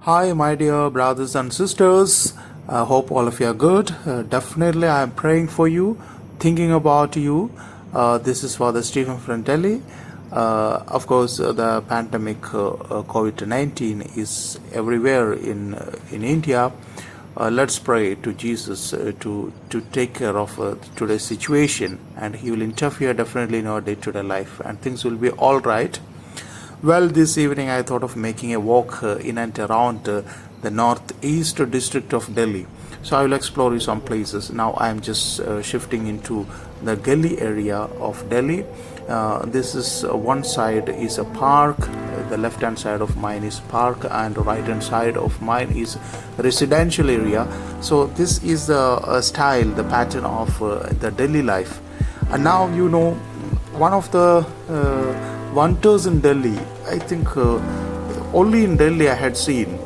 Hi, my dear brothers and sisters. I hope all of you are good. Definitely, I am praying for you, thinking about you. This is Father Stephen from Delhi. Of course, the pandemic COVID-19 is everywhere in India. Let's pray to Jesus to take care of today's situation, and He will interfere definitely in our day-to-day life, and things will be all right. Well, this evening I thought of making a walk in and around the northeast district of Delhi. So I will explore you some places. Now I am just shifting into the Delhi area of Delhi. This is one side is a park. The left hand side of mine is park, and the right hand side of mine is residential area. So this is the style, the pattern of the Delhi life. And now one of the wonders in Delhi. I think only in Delhi I had seen.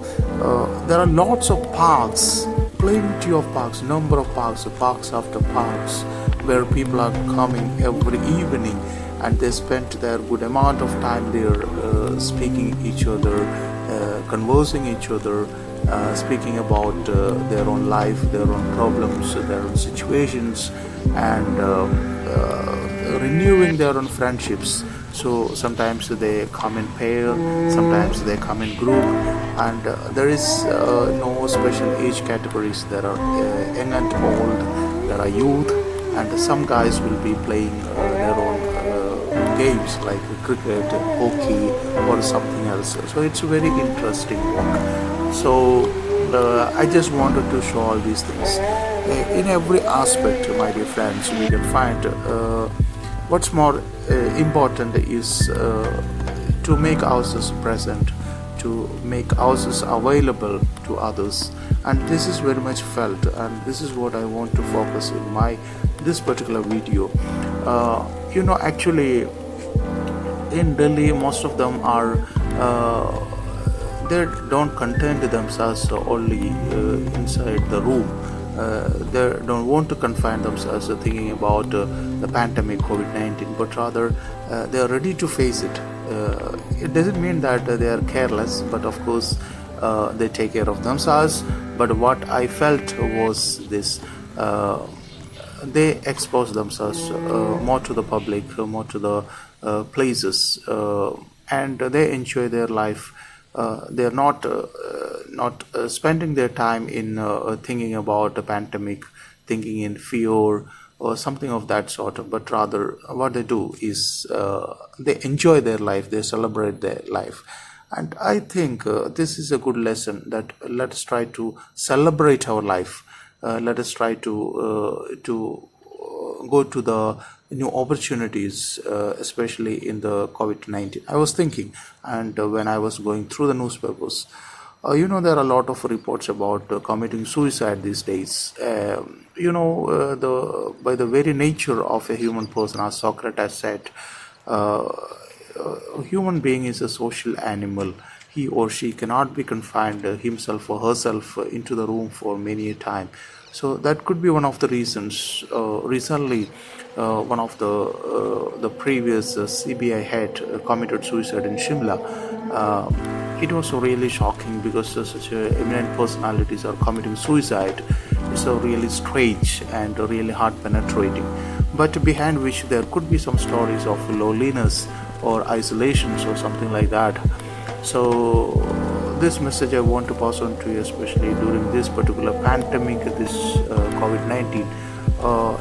There are lots of parks, plenty of parks, number of parks, parks after parks, where people are coming every evening, and they spend their good amount of time there, speaking each other, conversing each other, speaking about their own life, their own problems, their own situations, and renewing their own friendships. So sometimes they come in pair, sometimes they come in group, and there is no special age categories. There are young and old, there are youth, and some guys will be playing their own games like cricket, hockey, or something else. So it's a very interesting walk. So I just wanted to show all these things. In every aspect, my dear friends, we can find what's more important is to make ourselves present, to make ourselves available to others, and this is very much felt, and this is what I want to focus in my this particular video. Actually, in Delhi, most of them are they don't contain themselves only inside the room. They don't want to confine themselves thinking about the pandemic COVID-19, but rather they are ready to face it. It doesn't mean that they are careless, but of course they take care of themselves. But what I felt was this. They expose themselves more to the public, more to the places, and they enjoy their life. They are not spending their time in thinking about the pandemic, thinking in fear or something of that sort, but rather what they do is they enjoy their life, they celebrate their life. And I think this is a good lesson, that let us try to celebrate our life. Let us try to go to the new opportunities, especially in the COVID-19. I was thinking, and when I was going through the newspapers, there are a lot of reports about committing suicide these days. By the very nature of a human person, as Socrates said, a human being is a social animal. He or she cannot be confined himself or herself into the room for many a time. So that could be one of the reasons. Recently, one of the previous CBI head committed suicide in Shimla. It was really shocking, because such eminent personalities are committing suicide. It's really strange and really heart penetrating. But behind which there could be some stories of loneliness or isolations or something like that. So this message I want to pass on to you, especially during this particular pandemic, this COVID-19.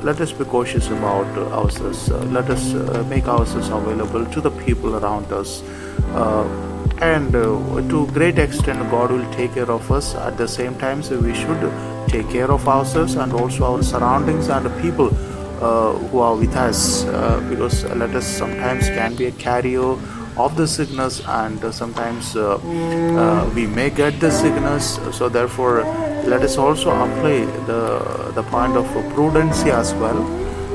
Let us be cautious about ourselves. Let us make ourselves available to the people around us. And to a great extent, God will take care of us. At the same time, so we should take care of ourselves and also our surroundings and the people who are with us, because let us sometimes can be a carrier of the sickness, and sometimes we may get the sickness. So therefore, let us also apply the point of prudence as well.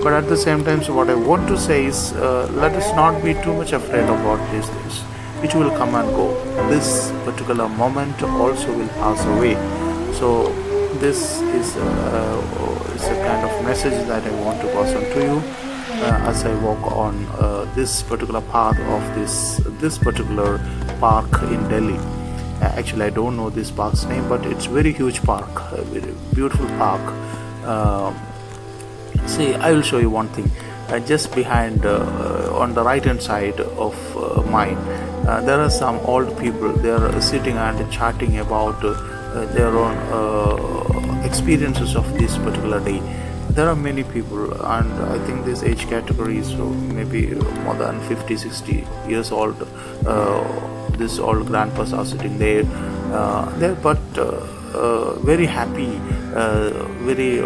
But at the same time, so what I want to say is, let us not be too much afraid about these things, which will come and go. This particular moment also will pass away. So this is a kind of message that I want to pass on to you as I walk on this particular path of this particular park in Delhi. Actually, I don't know this park's name, but it's very huge park, a very beautiful park. Uh, See, I will show you one thing. Just behind, on the right hand side of mine, there are some old people. They are sitting and chatting about their own experiences of this particular day. There are many people, and I think this age category is maybe more than 50, 60 years old. These old grandpas are sitting there, but very happy, very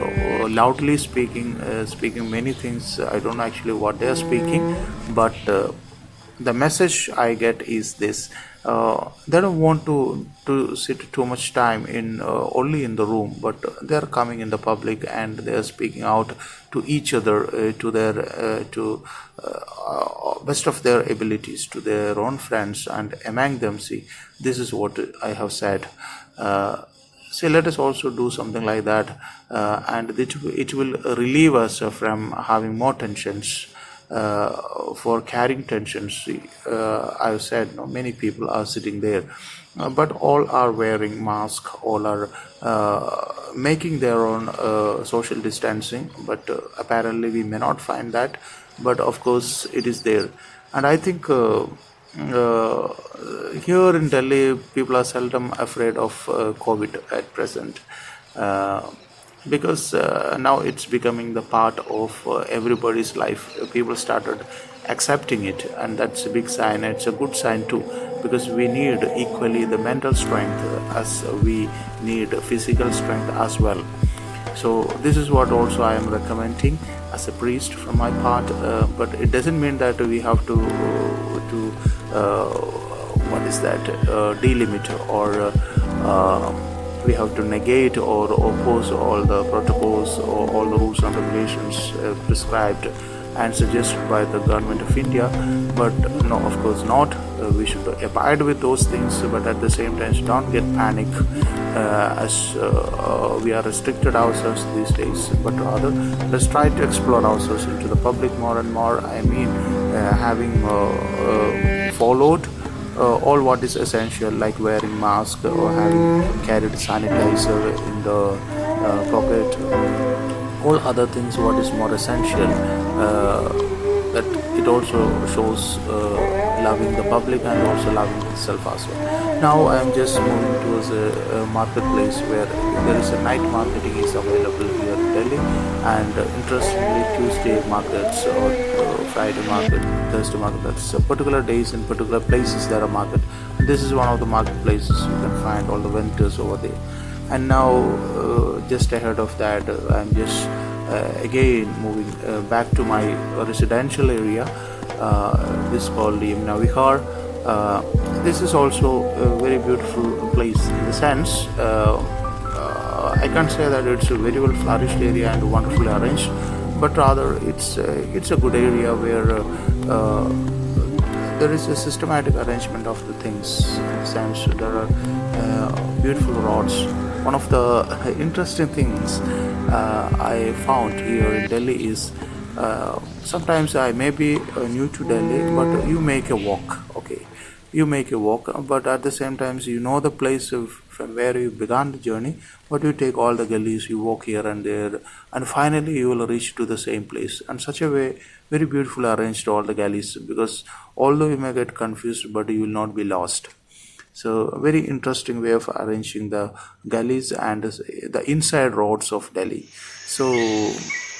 loudly speaking many things. I don't know actually what they are speaking, but the message I get is this: they don't want to sit too much time in only in the room, but they are coming in the public and they are speaking out to each other, to their to best of their abilities, to their own friends and among them. See, this is what I have said. So let us also do something like that, and it will relieve us from having more tensions, for carrying tensions. I've said no, many people are sitting there, but all are wearing masks, all are making their own social distancing, but apparently we may not find that, but of course it is there. And I think uh, here in Delhi, people are seldom afraid of COVID at present, uh, because now it's becoming the part of everybody's life. People started accepting it, and that's a big sign. It's a good sign too, because we need equally the mental strength as we need physical strength as well. So this is what also I am recommending as a priest from my part, but it doesn't mean that we have to what is that, delimit, or we have to negate or oppose all the protocols or all the rules and regulations prescribed and suggested by the government of India. But no, of course not. We should abide with those things, but at the same time don't get panic, as we are restricted ourselves these days, but rather let's try to explore ourselves into the public more and more. I mean, having followed all what is essential, like wearing mask or having carried sanitizer in the pocket, all other things what is more essential, that it also shows loving the public and also loving itself as well. Now I am just moving towards a marketplace where there is a night marketing is available here in Delhi, and interestingly Tuesday markets or Friday market, Thursday market, that's particular days in particular places there are market. This is one of the marketplaces. You can find all the vendors over there. And now just ahead of that, I'm just again moving back to my residential area. This is called Yamuna Vihar. This is also a very beautiful place in the sense, I can't say that it's a very well flourished area and wonderfully arranged, but rather it's a good area where there is a systematic arrangement of the things. In the sense, there are beautiful roads. One of the interesting things I found here in Delhi is, sometimes I may be new to Delhi, but you make a walk, okay? You make a walk, but at the same time, you know the place from where you began the journey, but you take all the gullies, you walk here and there, and finally you will reach to the same place. And such a way, very beautifully arranged all the galleys, because although you may get confused, but you will not be lost. So a very interesting way of arranging the gullies and the inside roads of Delhi. So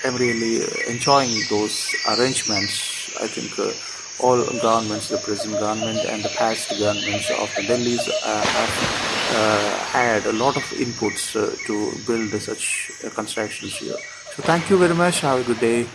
I'm really enjoying those arrangements. I think all governments, the present government and the past governments of the Delhi's have had a lot of inputs to build such constructions here. So thank you very much. Have a good day.